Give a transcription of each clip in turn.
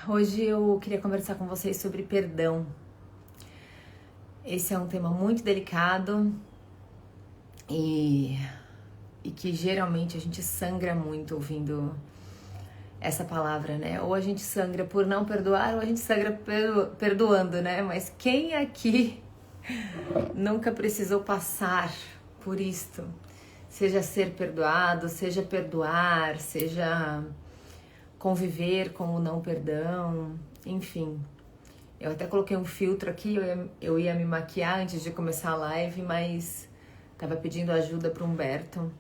Hoje eu queria conversar com vocês sobre perdão. Esse é um tema muito delicado e que geralmente a gente sangra muito ouvindo essa palavra, né? Ou a gente sangra por não perdoar ou a gente sangra perdoando, né? Mas quem aqui nunca precisou passar por isto? Seja ser perdoado, seja perdoar, seja conviver com o não perdão, enfim. Eu até coloquei um filtro aqui, eu ia me maquiar antes de começar a live, mas tava pedindo ajuda pro Humberto,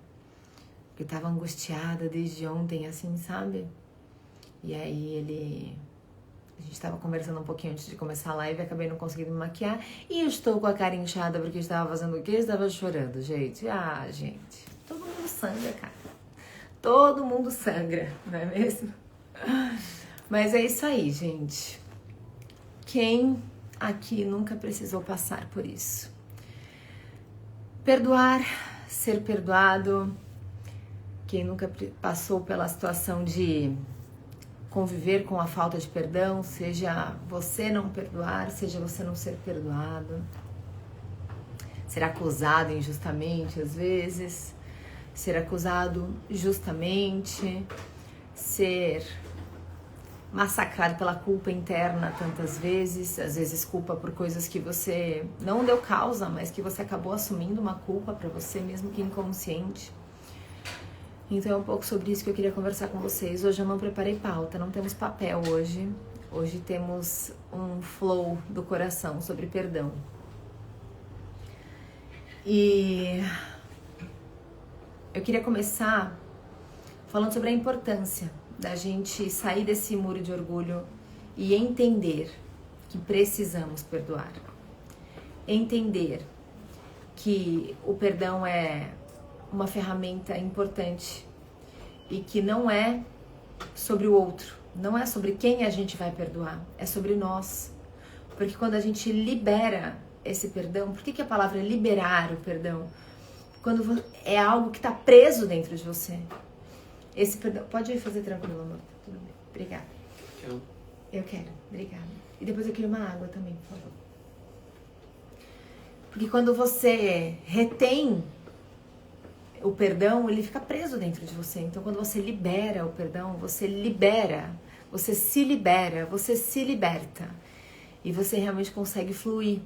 porque tava angustiada desde ontem, assim, sabe? E aí a gente tava conversando um pouquinho antes de começar a live, acabei não conseguindo me maquiar, e eu estou com a cara inchada porque estava fazendo o quê? Estava chorando, gente. Ah, gente, todo mundo sangra, cara. Todo mundo sangra, não é mesmo? Mas é isso aí, gente. Quem aqui nunca precisou passar por isso? Perdoar, ser perdoado. Quem nunca passou pela situação de conviver com a falta de perdão, seja você não perdoar, seja você não ser perdoado. Ser acusado injustamente às vezes, ser acusado justamente, ser massacrado pela culpa interna tantas vezes, às vezes culpa por coisas que você não deu causa, mas que você acabou assumindo uma culpa pra você, mesmo que inconsciente. Então é um pouco sobre isso que eu queria conversar com vocês. Hoje eu não preparei pauta, não temos papel hoje. Hoje temos um flow do coração sobre perdão. E eu queria começar falando sobre a importância da gente sair desse muro de orgulho e entender que precisamos perdoar. Entender que o perdão é uma ferramenta importante e que não é sobre o outro, não é sobre quem a gente vai perdoar, é sobre nós. Porque quando a gente libera esse perdão, por que a palavra é liberar o perdão? Quando é algo que está preso dentro de você. Esse perdão, pode ir fazer tranquilo, amor. Tudo bem. Obrigada. Eu quero. Obrigada. E depois eu queria uma água também, por favor. Porque quando você retém o perdão, ele fica preso dentro de você. Então, quando você libera o perdão, você libera, você se liberta. E você realmente consegue fluir.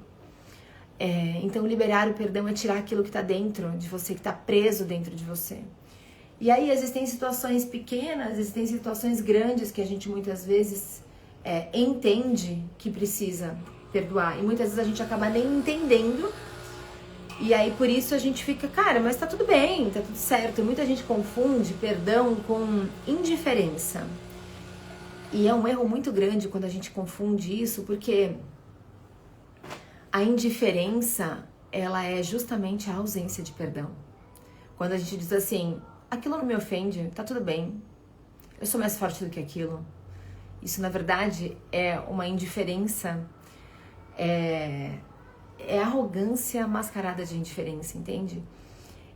Então, liberar o perdão é tirar aquilo que está dentro de você, que está preso dentro de você. E aí existem situações pequenas, existem situações grandes que a gente muitas vezes entende que precisa perdoar. E muitas vezes a gente acaba nem entendendo. E aí por isso a gente fica, cara, mas tá tudo bem, tá tudo certo. E muita gente confunde perdão com indiferença. E é um erro muito grande quando a gente confunde isso, porque a indiferença, ela é justamente a ausência de perdão. Quando a gente diz assim, aquilo não me ofende, tá tudo bem, eu sou mais forte do que aquilo. Isso, na verdade, é uma indiferença, é arrogância mascarada de indiferença, entende?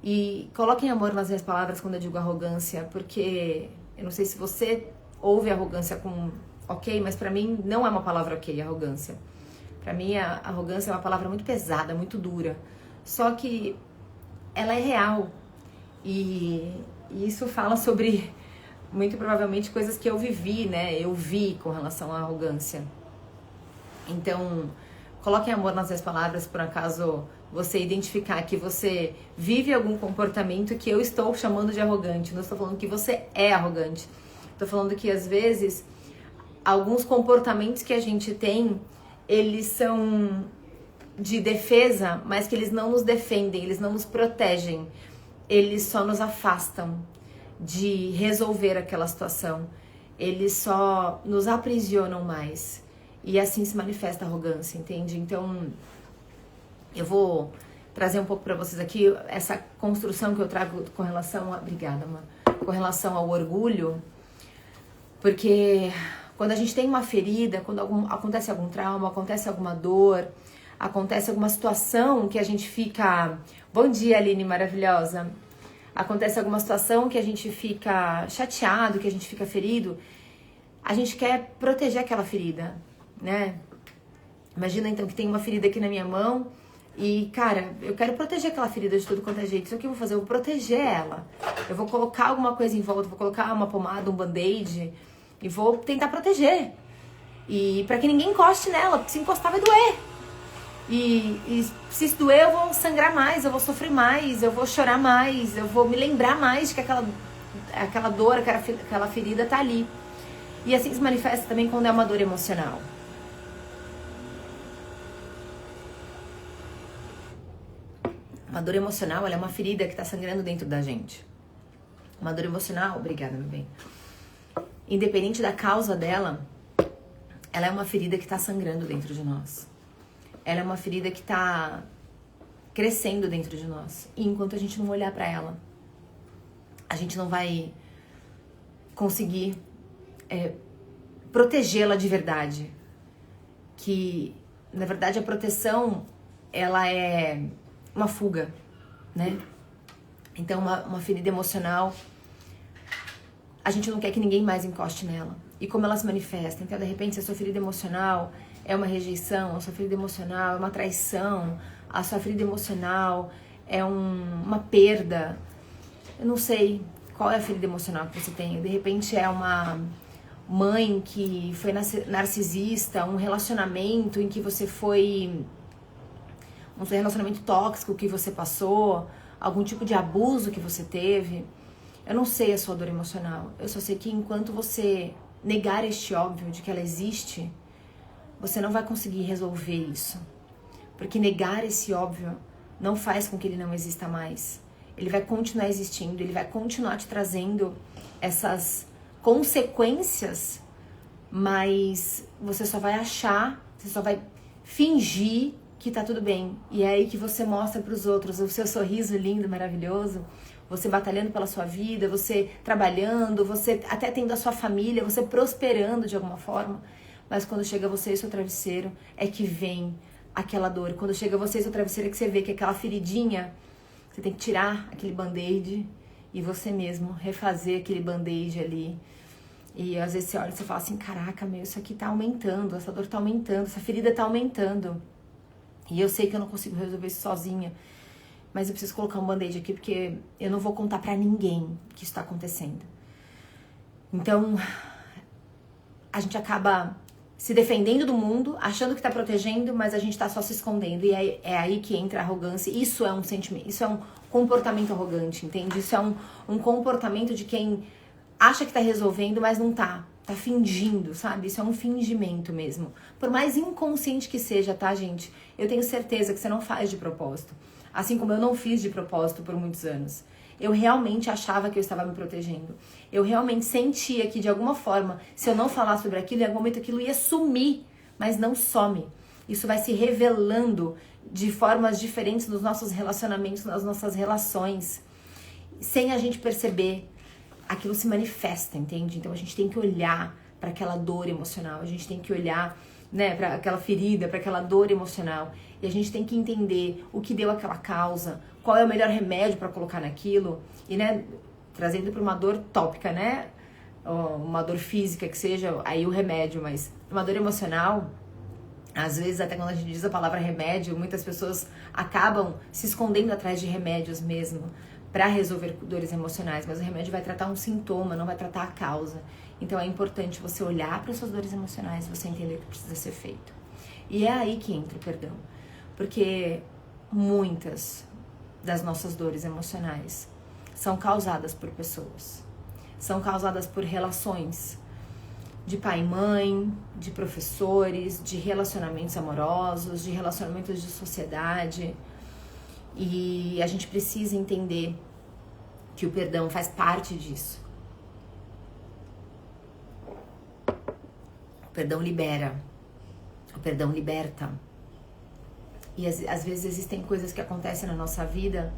E coloquem amor nas minhas palavras quando eu digo arrogância, porque eu não sei se você ouve arrogância com ok, mas pra mim não é uma palavra ok, arrogância. Pra mim, a arrogância é uma palavra muito pesada, muito dura. Só que ela é real. E isso fala sobre, muito provavelmente, coisas que eu vivi, né? Eu vi com relação à arrogância. Então, coloquem amor nas minhas palavras, por acaso você identificar que você vive algum comportamento que eu estou chamando de arrogante. Não estou falando que você é arrogante. Estou falando que, às vezes, alguns comportamentos que a gente tem, eles são de defesa, mas que eles não nos defendem, eles não nos protegem. Eles só nos afastam de resolver aquela situação. Eles só nos aprisionam mais. E assim se manifesta a arrogância, entende? Então, eu vou trazer um pouco pra vocês aqui essa construção que eu trago com relação a... Obrigada, mãe. Com relação ao orgulho. Porque quando a gente tem uma ferida, quando acontece algum trauma, acontece alguma dor, acontece alguma situação que a gente fica... Bom dia, Aline, maravilhosa. Acontece alguma situação que a gente fica chateado, que a gente fica ferido, a gente quer proteger aquela ferida, né? Imagina então que tem uma ferida aqui na minha mão e, cara, eu quero proteger aquela ferida de tudo quanto é jeito. Então o que eu vou fazer? Eu vou proteger ela. Eu vou colocar alguma coisa em volta, vou colocar uma pomada, um band-aid e vou tentar proteger. E pra que ninguém encoste nela, porque se encostar vai doer. E se isso doer, eu vou sangrar mais, eu vou sofrer mais, eu vou chorar mais, eu vou me lembrar mais de que aquela dor, aquela ferida tá ali. E assim se manifesta também quando é uma dor emocional. Uma dor emocional, ela é uma ferida que tá sangrando dentro da gente. Uma dor emocional, obrigada, meu bem. Independente da causa dela, ela é uma ferida que tá sangrando dentro de nós. Ela é uma ferida que tá crescendo dentro de nós. E enquanto a gente não olhar pra ela, a gente não vai conseguir protegê-la de verdade. Que, na verdade, a proteção, ela é uma fuga, né? Então, uma ferida emocional, a gente não quer que ninguém mais encoste nela. E como ela se manifesta? Então, de repente, se a sua ferida emocional é uma rejeição, a sua ferida emocional é uma traição, a sua ferida emocional é uma perda. Eu não sei qual é a ferida emocional que você tem. De repente é uma mãe que foi narcisista, um relacionamento em que você foi... um relacionamento tóxico que você passou, algum tipo de abuso que você teve. Eu não sei a sua dor emocional. Eu só sei que enquanto você negar este óbvio de que ela existe, você não vai conseguir resolver isso. Porque negar esse óbvio não faz com que ele não exista mais. Ele vai continuar existindo, ele vai continuar te trazendo essas consequências, mas você só vai achar, você só vai fingir que tá tudo bem. E é aí que você mostra pros outros o seu sorriso lindo, maravilhoso, você batalhando pela sua vida, você trabalhando, você até tendo a sua família, você prosperando de alguma forma. Mas quando chega você e seu travesseiro, é que vem aquela dor. Quando chega você e seu travesseiro, é que você vê que aquela feridinha, você tem que tirar aquele band-aid e você mesmo refazer aquele band-aid ali. E às vezes você olha e você fala assim, caraca, meu, isso aqui tá aumentando, essa dor tá aumentando, essa ferida tá aumentando. E eu sei que eu não consigo resolver isso sozinha, mas eu preciso colocar um band-aid aqui porque eu não vou contar pra ninguém que isso tá acontecendo. Então, a gente acaba se defendendo do mundo, achando que tá protegendo, mas a gente tá só se escondendo. E é aí que entra a arrogância. Isso é um sentimento, isso é um comportamento arrogante, entende? Isso é um comportamento de quem acha que tá resolvendo, mas não tá. Tá fingindo, sabe? Isso é um fingimento mesmo. Por mais inconsciente que seja, tá, gente? Eu tenho certeza que você não faz de propósito. Assim como eu não fiz de propósito por muitos anos. Eu realmente achava que eu estava me protegendo. Eu realmente sentia que, de alguma forma, se eu não falar sobre aquilo, em algum momento aquilo ia sumir. Mas não some. Isso vai se revelando de formas diferentes nos nossos relacionamentos, nas nossas relações. Sem a gente perceber, aquilo se manifesta, entende? Então a gente tem que olhar para aquela dor emocional. A gente tem que olhar, né, para aquela ferida, para aquela dor emocional. E a gente tem que entender o que deu aquela causa, qual é o melhor remédio para colocar naquilo. E, né, trazendo para uma dor tópica, né, uma dor física que seja, aí o remédio, mas uma dor emocional, às vezes até quando a gente diz a palavra remédio, muitas pessoas acabam se escondendo atrás de remédios mesmo para resolver dores emocionais, mas o remédio vai tratar um sintoma, não vai tratar a causa. Então é importante você olhar para suas dores emocionais, você entender o que precisa ser feito. E é aí que entra o perdão. Porque muitas das nossas dores emocionais são causadas por pessoas. São causadas por relações de pai e mãe, de professores, de relacionamentos amorosos, de relacionamentos de sociedade. E a gente precisa entender que o perdão faz parte disso. O perdão libera. O perdão liberta. E às vezes existem coisas que acontecem na nossa vida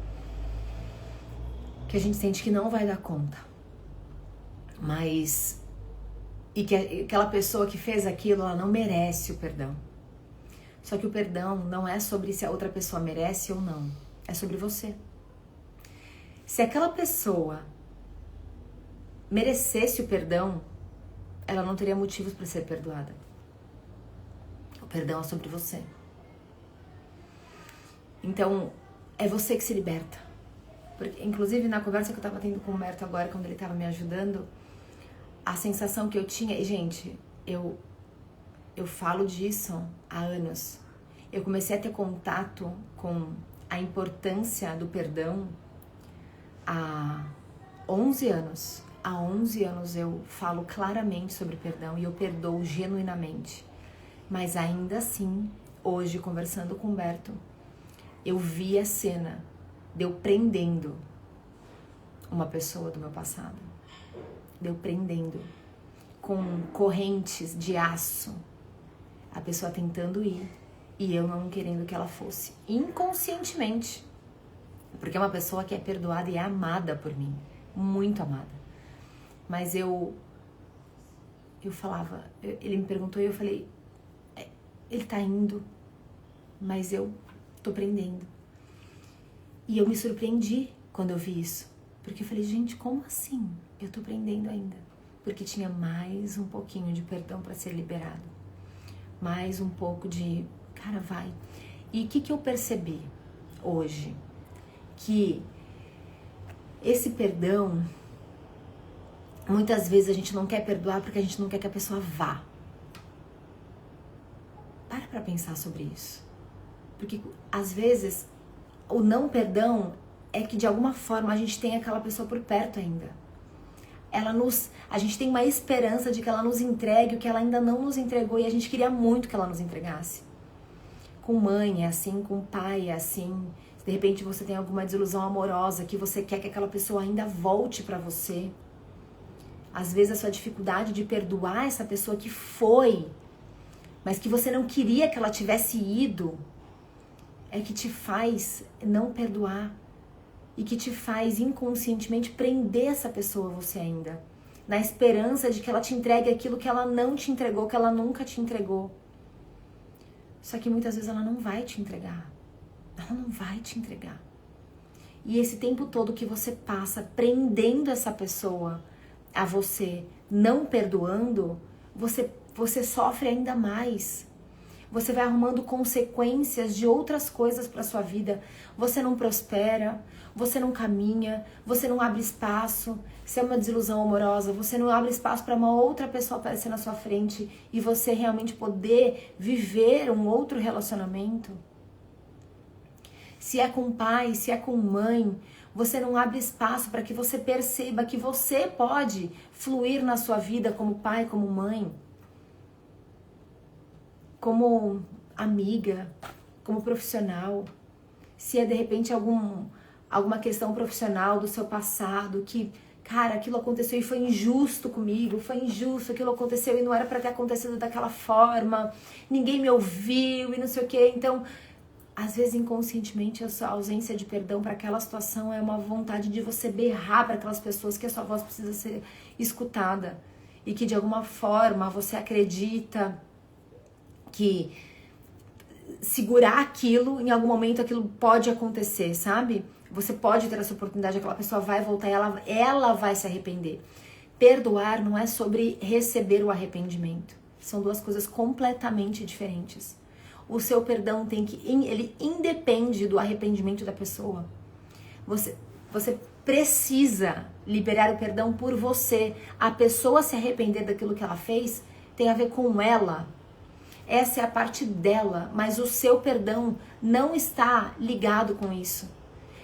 que a gente sente que não vai dar conta. Mas... e que aquela pessoa que fez aquilo, ela não merece o perdão. Só que o perdão não é sobre se a outra pessoa merece ou não. É sobre você. Se aquela pessoa merecesse o perdão, ela não teria motivos para ser perdoada. O perdão é sobre você. Então, é você que se liberta. Porque, inclusive, na conversa que eu tava tendo com o Humberto agora, quando ele tava me ajudando, a sensação que eu tinha... E, gente, eu falo disso há anos. Eu comecei a ter contato com a importância do perdão há 11 anos. Há 11 anos eu falo claramente sobre perdão e eu perdoo genuinamente. Mas ainda assim, hoje, conversando com o Humberto, eu vi a cena de eu prendendo uma pessoa do meu passado. De eu prendendo com correntes de aço. A pessoa tentando ir e eu não querendo que ela fosse. Inconscientemente. Porque é uma pessoa que é perdoada e é amada por mim. Muito amada. Mas eu falava, ele me perguntou e eu falei, ele tá indo, mas eu tô prendendo. E eu me surpreendi quando eu vi isso. Porque eu falei, gente, como assim? Eu tô prendendo ainda. Porque tinha mais um pouquinho de perdão para ser liberado. Mais um pouco de, cara, vai. E o que eu percebi hoje? Que esse perdão, muitas vezes a gente não quer perdoar porque a gente não quer que a pessoa vá. Para pra pensar sobre isso. Porque, às vezes, o não perdão é que, de alguma forma, a gente tem aquela pessoa por perto ainda. A gente tem uma esperança de que ela nos entregue o que ela ainda não nos entregou e a gente queria muito que ela nos entregasse. Com mãe é assim, com pai é assim. De repente você tem alguma desilusão amorosa que você quer que aquela pessoa ainda volte pra você. Às vezes a sua dificuldade de perdoar essa pessoa que foi, mas que você não queria que ela tivesse ido, é que te faz não perdoar. E que te faz inconscientemente prender essa pessoa você ainda. Na esperança de que ela te entregue aquilo que ela não te entregou, que ela nunca te entregou. Só que muitas vezes ela não vai te entregar. Ela não vai te entregar. E esse tempo todo que você passa prendendo essa pessoa a você, não perdoando, você sofre ainda mais. Você vai arrumando consequências de outras coisas para sua vida. Você não prospera, você não caminha, você não abre espaço. Se é uma desilusão amorosa, você não abre espaço para uma outra pessoa aparecer na sua frente e você realmente poder viver um outro relacionamento. Se é com pai, se é com mãe, você não abre espaço para que você perceba que você pode fluir na sua vida como pai, como mãe, como amiga, como profissional. Se é de repente alguma questão profissional do seu passado que, cara, aquilo aconteceu e foi injusto comigo, foi injusto, aquilo aconteceu e não era para ter acontecido daquela forma, ninguém me ouviu e não sei o que. Então, às vezes inconscientemente a sua ausência de perdão para aquela situação é uma vontade de você berrar para aquelas pessoas que a sua voz precisa ser escutada e que de alguma forma você acredita que segurar aquilo, em algum momento aquilo pode acontecer, sabe? Você pode ter essa oportunidade, aquela pessoa vai voltar e ela vai se arrepender. Perdoar não é sobre receber o arrependimento. São duas coisas completamente diferentes. O seu perdão ele independe do arrependimento da pessoa. Você precisa liberar o perdão por você. A pessoa se arrepender daquilo que ela fez tem a ver com ela. Essa é a parte dela, mas o seu perdão não está ligado com isso.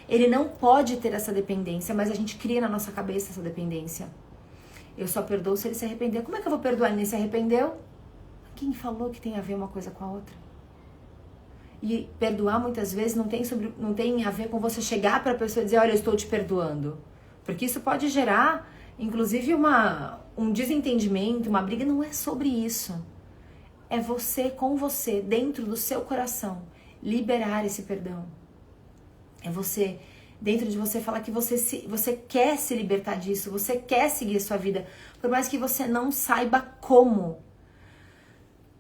Ele não pode ter essa dependência, mas a gente cria na nossa cabeça essa dependência. Eu só perdoo se ele se arrepender. Como é que eu vou perdoar? Ele nem se arrependeu? Quem falou que tem a ver uma coisa com a outra? E perdoar muitas vezes não tem a ver com você chegar para a pessoa e dizer, olha, eu estou te perdoando. Porque isso pode gerar, inclusive, um desentendimento, uma briga. Não é sobre isso. É você com você, dentro do seu coração, liberar esse perdão. É você, dentro de você, falar que você quer se libertar disso, você quer seguir a sua vida, por mais que você não saiba como.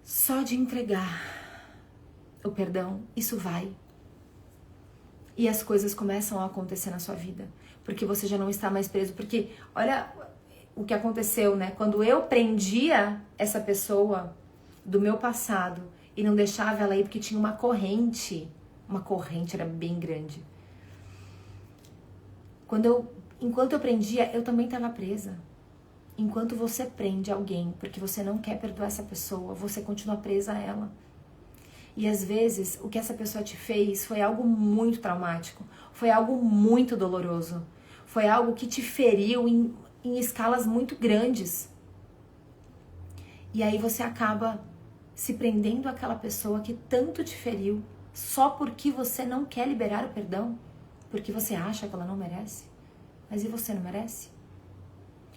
Só de entregar o perdão, isso vai. E as coisas começam a acontecer na sua vida, porque você já não está mais preso. Porque, olha, o que aconteceu, né? Quando eu prendia essa pessoa do meu passado e não deixava ela ir porque tinha uma corrente era bem grande. Enquanto eu prendia, eu também estava presa. Enquanto você prende alguém porque você não quer perdoar essa pessoa, você continua presa a ela. E às vezes, o que essa pessoa te fez foi algo muito traumático, foi algo muito doloroso, foi algo que te feriu em escalas muito grandes. E aí você acaba se prendendo àquela pessoa que tanto te feriu, só porque você não quer liberar o perdão, porque você acha que ela não merece. Mas e você não merece?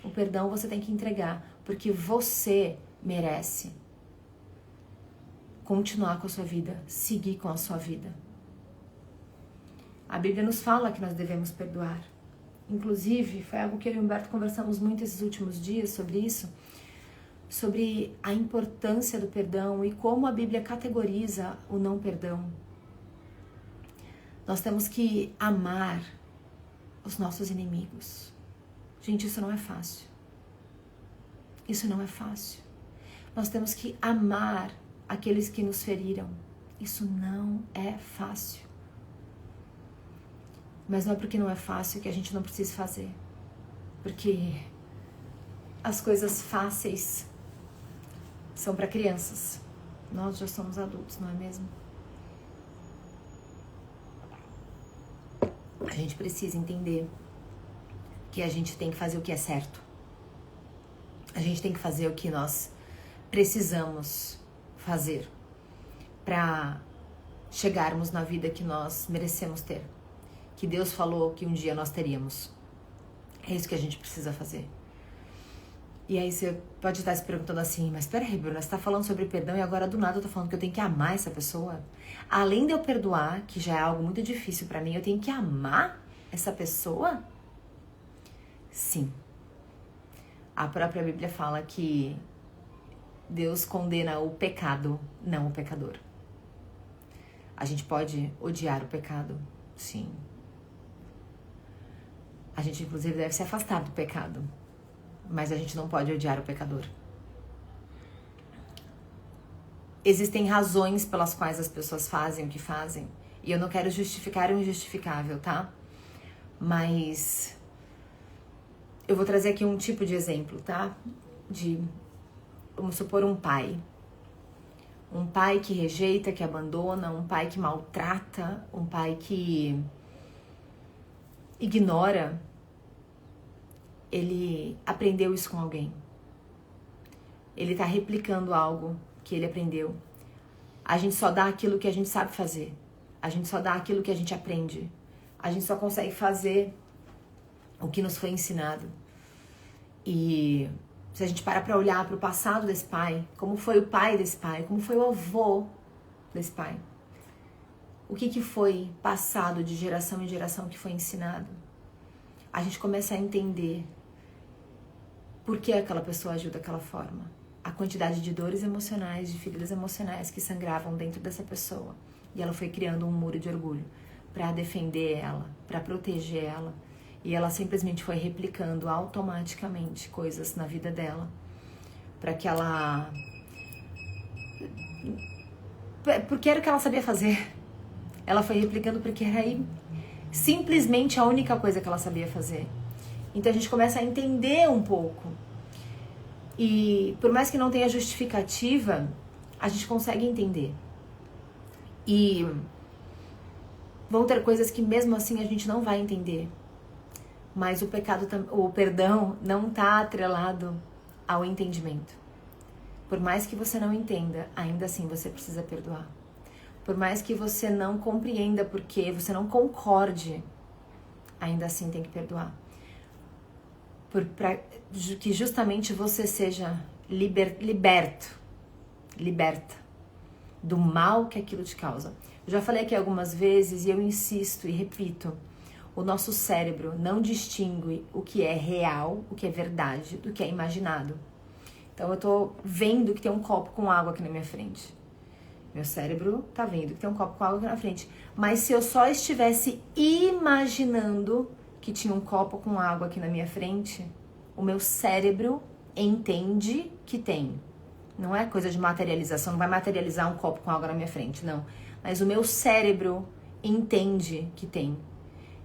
O perdão você tem que entregar, porque você merece continuar com a sua vida, seguir com a sua vida. A Bíblia nos fala que nós devemos perdoar. Inclusive, foi algo que eu e o Humberto conversamos muito esses últimos dias sobre isso, sobre a importância do perdão e como a Bíblia categoriza o não perdão. Nós temos que amar os nossos inimigos. Gente, isso não é fácil. Isso não é fácil. Nós temos que amar aqueles que nos feriram. Isso não é fácil. Mas não é porque não é fácil que a gente não precisa fazer. Porque as coisas fáceis são para crianças. Nós já somos adultos, não é mesmo? A gente precisa entender que a gente tem que fazer o que é certo. A gente tem que fazer o que nós precisamos fazer para chegarmos na vida que nós merecemos ter, que Deus falou que um dia nós teríamos. É isso que a gente precisa fazer. E aí você pode estar se perguntando assim, mas peraí, Bruna, você está falando sobre perdão e agora do nada eu tô falando que eu tenho que amar essa pessoa? Além de eu perdoar, que já é algo muito difícil para mim, eu tenho que amar essa pessoa? Sim. A própria Bíblia fala que Deus condena o pecado, não o pecador. A gente pode odiar o pecado? Sim. A gente, inclusive, deve se afastar do pecado. Mas a gente não pode odiar o pecador. Existem razões pelas quais as pessoas fazem o que fazem. E eu não quero justificar o injustificável, tá? Mas eu vou trazer aqui um tipo de exemplo, tá? Vamos supor um pai. Um pai que rejeita, que abandona, um pai que maltrata, um pai que ignora. Ele aprendeu isso com alguém. Ele tá replicando algo que ele aprendeu. A gente só dá aquilo que a gente sabe fazer. A gente só dá aquilo que a gente aprende. A gente só consegue fazer o que nos foi ensinado. E se a gente parar pra olhar pro passado desse pai, como foi o pai desse pai, como foi o avô desse pai, o que foi passado de geração em geração que foi ensinado, a gente começa a entender por que aquela pessoa agiu daquela forma. A quantidade de dores emocionais, de feridas emocionais que sangravam dentro dessa pessoa. E ela foi criando um muro de orgulho para defender ela, para proteger ela. E ela simplesmente foi replicando automaticamente coisas na vida dela. Para que ela... Porque era o que ela sabia fazer. Ela foi replicando porque era simplesmente a única coisa que ela sabia fazer. Então a gente começa a entender um pouco. E por mais que não tenha justificativa, a gente consegue entender. E vão ter coisas que mesmo assim a gente não vai entender. Mas o perdão não está atrelado ao entendimento. Por mais que você não entenda, ainda assim você precisa perdoar. Por mais que você não compreenda porque você não concorde, ainda assim tem que perdoar. Para que justamente você seja liberta do mal que aquilo te causa. Eu já falei aqui algumas vezes e eu insisto e repito, o nosso cérebro não distingue o que é real, o que é verdade, do que é imaginado. Então eu tô vendo que tem um copo com água aqui na minha frente. Meu cérebro tá vendo que tem um copo com água aqui na frente. Mas se eu só estivesse imaginando que tinha um copo com água aqui na minha frente, O meu cérebro entende que tem. Não é coisa de materialização, não vai materializar um copo com água na minha frente, não. Mas o meu cérebro entende que tem.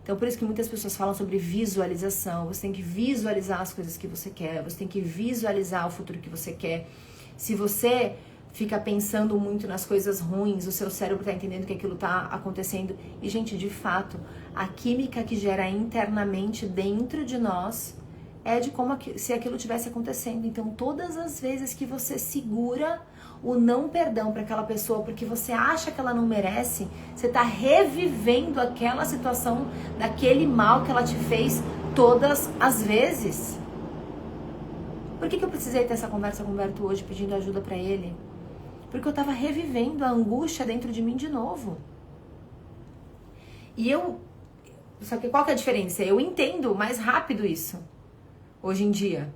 Então, por isso que muitas pessoas falam sobre visualização. Você tem que visualizar as coisas que você quer, você tem que visualizar o futuro que você quer. Se você fica pensando muito nas coisas ruins, o seu cérebro está entendendo que aquilo está acontecendo. E, gente, de fato, a química que gera internamente dentro de nós é de como se aquilo tivesse acontecendo. Então, todas as vezes que você segura o não perdão para aquela pessoa porque você acha que ela não merece, você está revivendo aquela situação daquele mal que ela te fez todas as vezes. Por que eu precisei ter essa conversa com o Humberto hoje pedindo ajuda para ele? Porque eu estava revivendo a angústia dentro de mim de novo. Só que qual que é a diferença? Eu entendo mais rápido isso, hoje em dia.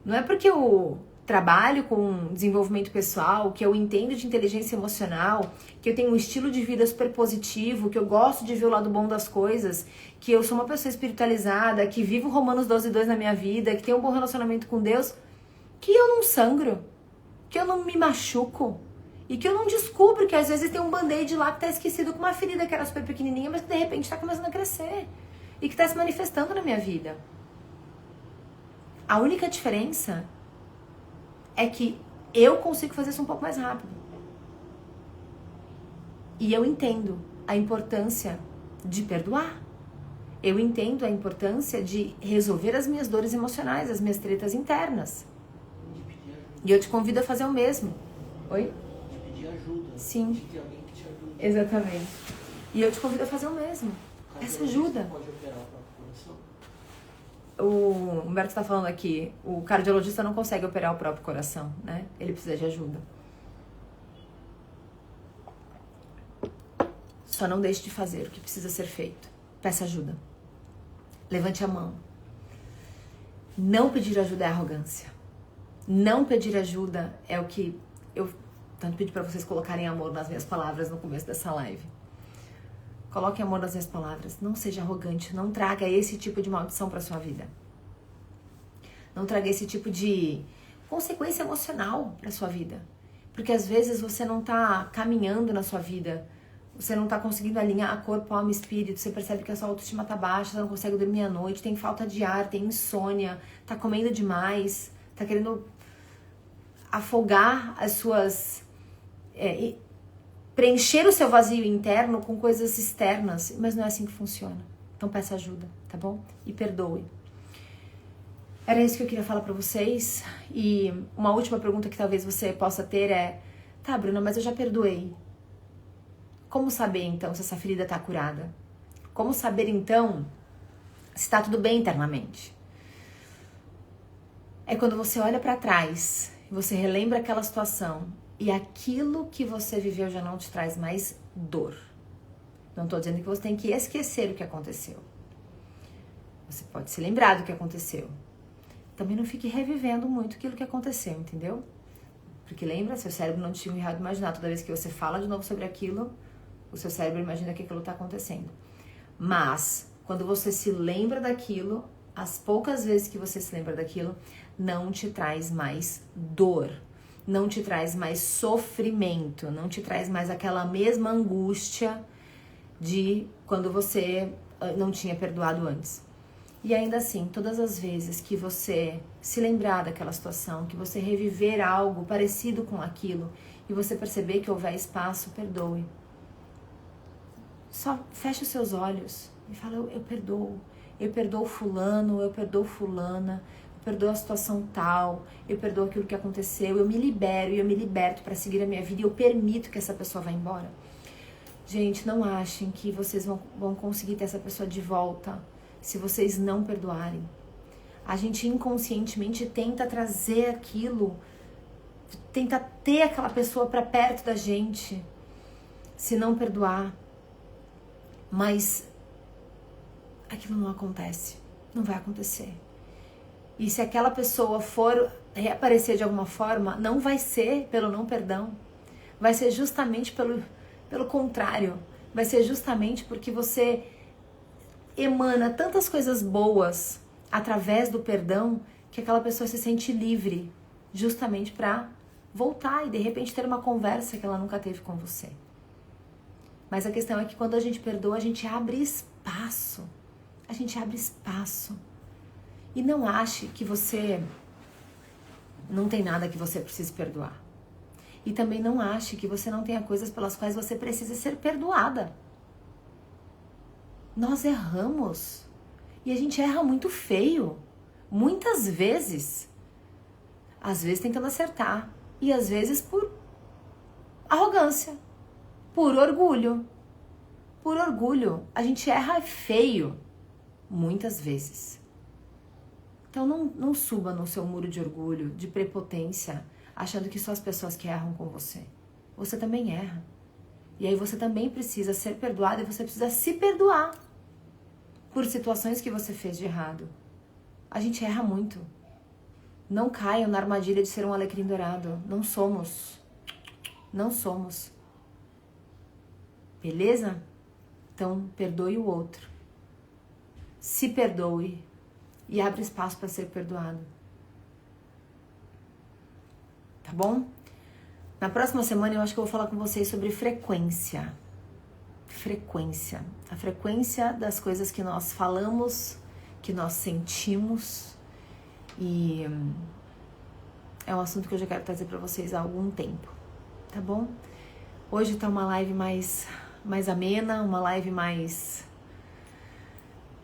Não é porque eu trabalho com desenvolvimento pessoal, que eu entendo de inteligência emocional, que eu tenho um estilo de vida super positivo, que eu gosto de ver o lado bom das coisas, que eu sou uma pessoa espiritualizada, que vivo Romanos 12:2 na minha vida, que tenho um bom relacionamento com Deus, que eu não sangro, que eu não me machuco e que eu não descubro que às vezes tem um band-aid lá que tá esquecido com uma ferida que era super pequenininha, mas que de repente tá começando a crescer e que tá se manifestando na minha vida. A única diferença é que eu consigo fazer isso um pouco mais rápido. E eu entendo a importância de perdoar. Eu entendo a importância de resolver as minhas dores emocionais, as minhas tretas internas. E eu te convido a fazer o mesmo. Oi? De pedir ajuda. Sim. De ter alguém que te ajude. Exatamente. E eu te convido a fazer o mesmo. Essa ajuda. Pode operar o próprio coração? O Humberto está falando aqui, o cardiologista não consegue operar o próprio coração, né? Ele precisa de ajuda. Só não deixe de fazer o que precisa ser feito. Peça ajuda. Levante a mão. Não pedir ajuda é arrogância. Não pedir ajuda é o que eu tanto pedi para vocês colocarem amor nas minhas palavras no começo dessa live. Coloque amor nas minhas palavras. Não seja arrogante. Não traga esse tipo de maldição para sua vida. Não traga esse tipo de consequência emocional para sua vida. Porque às vezes você não está caminhando na sua vida. Você não está conseguindo alinhar corpo, alma e espírito. Você percebe que a sua autoestima está baixa, você não consegue dormir à noite, tem falta de ar, tem insônia, está comendo demais, está querendo afogar as suas... preencher o seu vazio interno com coisas externas, mas não é assim que funciona. Então peça ajuda, tá bom? E perdoe. Era isso que eu queria falar pra vocês. E uma última pergunta que talvez você possa ter é: tá, Bruna, mas eu já perdoei. Como saber então se essa ferida tá curada? Como saber então se tá tudo bem internamente? É quando você olha pra trás, você relembra aquela situação e aquilo que você viveu já não te traz mais dor. Não tô dizendo que você tem que esquecer o que aconteceu. Você pode se lembrar do que aconteceu. Também não fique revivendo muito aquilo que aconteceu, entendeu? Porque lembra, seu cérebro não tinha errado de imaginar. Toda vez que você fala de novo sobre aquilo, o seu cérebro imagina que aquilo tá acontecendo. Mas, quando você se lembra daquilo, as poucas vezes que você se lembra daquilo, não te traz mais dor. Não te traz mais sofrimento, não te traz mais aquela mesma angústia de quando você não tinha perdoado antes. E ainda assim, todas as vezes que você se lembrar daquela situação, que você reviver algo parecido com aquilo e você perceber que houver espaço, perdoe. Só feche os seus olhos e fala: eu perdoo fulano, eu perdoo fulana, perdoo a situação tal, eu perdoo aquilo que aconteceu, eu me libero e eu me liberto para seguir a minha vida e eu permito que essa pessoa vá embora. Gente, não achem que vocês vão conseguir ter essa pessoa de volta se vocês não perdoarem. A gente inconscientemente tenta trazer aquilo, tenta ter aquela pessoa para perto da gente, se não perdoar. Mas aquilo não acontece, não vai acontecer. E se aquela pessoa for reaparecer de alguma forma, não vai ser pelo não perdão. Vai ser justamente pelo contrário. Vai ser justamente porque você emana tantas coisas boas através do perdão, que aquela pessoa se sente livre, justamente para voltar e de repente ter uma conversa que ela nunca teve com você. Mas a questão é que quando a gente perdoa, a gente abre espaço. A gente abre espaço. E não ache que você não tem nada que você precise perdoar. E também não ache que você não tenha coisas pelas quais você precisa ser perdoada. Nós erramos. E a gente erra muito feio. Muitas vezes. Às vezes tentando acertar. E às vezes por arrogância. Por orgulho. Por orgulho. A gente erra feio. Muitas vezes. Então não suba no seu muro de orgulho, de prepotência, achando que só as pessoas que erram com você. Você também erra. E aí você também precisa ser perdoado e você precisa se perdoar por situações que você fez de errado. A gente erra muito. Não caiam na armadilha de ser um alecrim dourado. Não somos. Não somos. Beleza? Então, perdoe o outro. Se perdoe. E abre espaço para ser perdoado. Tá bom? Na próxima semana eu acho que eu vou falar com vocês sobre frequência. Frequência. A frequência das coisas que nós falamos, que nós sentimos. E é um assunto que eu já quero trazer para vocês há algum tempo. Tá bom? Hoje tá uma live mais amena, uma live mais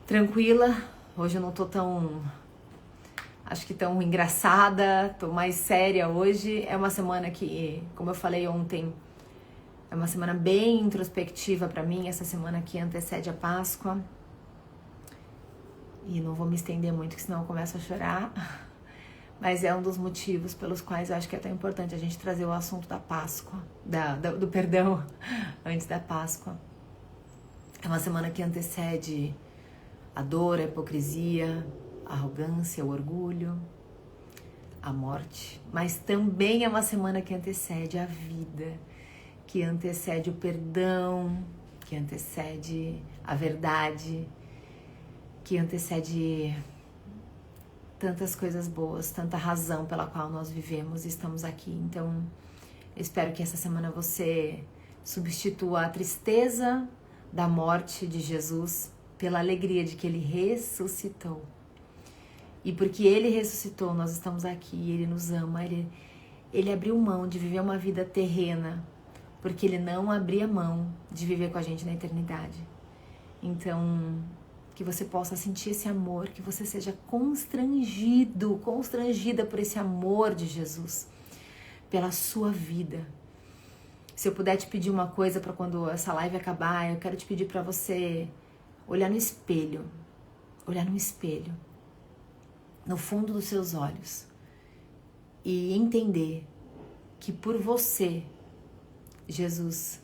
tranquila. Hoje eu não tô acho que tão engraçada, tô mais séria hoje. É uma semana que, como eu falei ontem, é uma semana bem introspectiva pra mim, essa semana que antecede a Páscoa. E não vou me estender muito, que senão eu começo a chorar. Mas é um dos motivos pelos quais eu acho que é tão importante a gente trazer o assunto da Páscoa, do perdão, antes da Páscoa. É uma semana que antecede a dor, a hipocrisia, a arrogância, o orgulho, a morte. Mas também é uma semana que antecede a vida, que antecede o perdão, que antecede a verdade, que antecede tantas coisas boas, tanta razão pela qual nós vivemos e estamos aqui. Então, eu espero que essa semana você substitua a tristeza da morte de Jesus pela alegria de que Ele ressuscitou. E porque Ele ressuscitou, nós estamos aqui, Ele nos ama, Ele abriu mão de viver uma vida terrena, porque Ele não abria mão de viver com a gente na eternidade. Então, que você possa sentir esse amor, que você seja constrangida por esse amor de Jesus, pela sua vida. Se eu puder te pedir uma coisa para quando essa live acabar, eu quero te pedir para você olhar no espelho, no fundo dos seus olhos e entender que por você, Jesus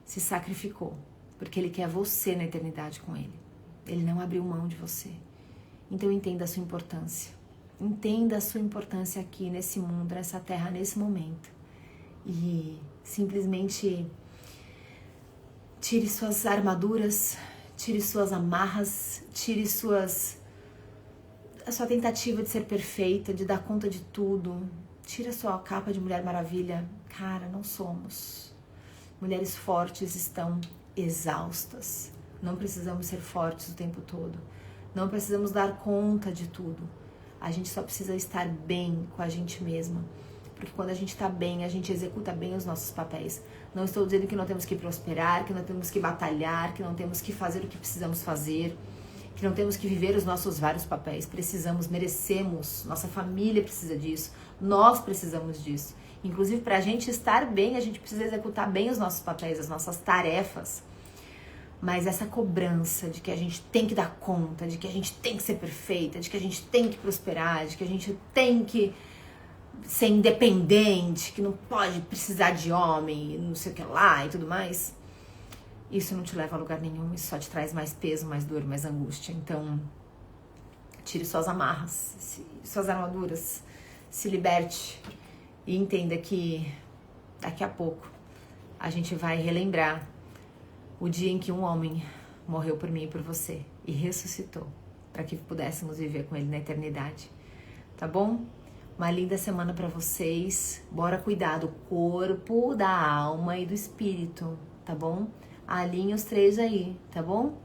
se sacrificou, porque Ele quer você na eternidade com Ele. Ele não abriu mão de você. Então entenda a sua importância. Entenda a sua importância aqui nesse mundo, nessa terra, nesse momento. E simplesmente tire suas armaduras, tire suas amarras, tire a sua tentativa de ser perfeita, de dar conta de tudo. Tire a sua capa de Mulher Maravilha. Cara, não somos. Mulheres fortes estão exaustas. Não precisamos ser fortes o tempo todo. Não precisamos dar conta de tudo. A gente só precisa estar bem com a gente mesma. Porque quando a gente está bem, a gente executa bem os nossos papéis. Não estou dizendo que não temos que prosperar, que não temos que batalhar, que não temos que fazer o que precisamos fazer, que não temos que viver os nossos vários papéis. Precisamos, merecemos, nossa família precisa disso, nós precisamos disso. Inclusive, para a gente estar bem, a gente precisa executar bem os nossos papéis, as nossas tarefas. Mas essa cobrança de que a gente tem que dar conta, de que a gente tem que ser perfeita, de que a gente tem que prosperar, de que a gente tem que ser independente, que não pode precisar de homem, não sei o que lá e tudo mais, isso não te leva a lugar nenhum, isso só te traz mais peso, mais dor, mais angústia. Então, tire suas amarras, suas armaduras, se liberte e entenda que daqui a pouco a gente vai relembrar o dia em que um homem morreu por mim e por você e ressuscitou. para que pudéssemos viver com Ele na eternidade. Tá bom? Uma linda semana para vocês. Bora cuidar do corpo, da alma e do espírito, tá bom? Alinha os 3 aí, tá bom?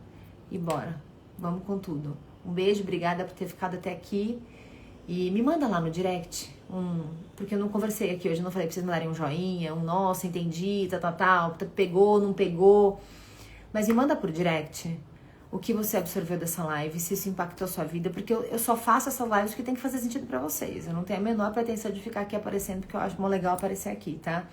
E bora. Vamos com tudo. Um beijo, obrigada por ter ficado até aqui. E me manda lá no direct, porque eu não conversei aqui hoje, eu não falei pra vocês mandarem um joinha, nossa, entendi, tal, pegou, não pegou. Mas me manda por direct o que você absorveu dessa live, se isso impactou a sua vida, porque eu só faço essas lives que tem que fazer sentido pra vocês. Eu não tenho a menor pretensão de ficar aqui aparecendo, porque eu acho mó legal aparecer aqui, tá?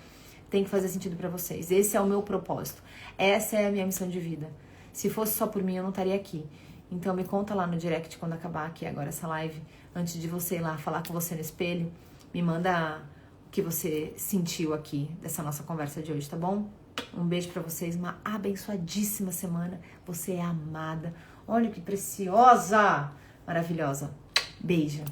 Tem que fazer sentido pra vocês. Esse é o meu propósito. Essa é a minha missão de vida. Se fosse só por mim, eu não estaria aqui. Então me conta lá no direct quando acabar aqui agora essa live, antes de você ir lá falar com você no espelho, me manda o que você sentiu aqui dessa nossa conversa de hoje, tá bom? Um beijo pra vocês, uma abençoadíssima semana. Você é amada. Olha que preciosa, maravilhosa. Beijo.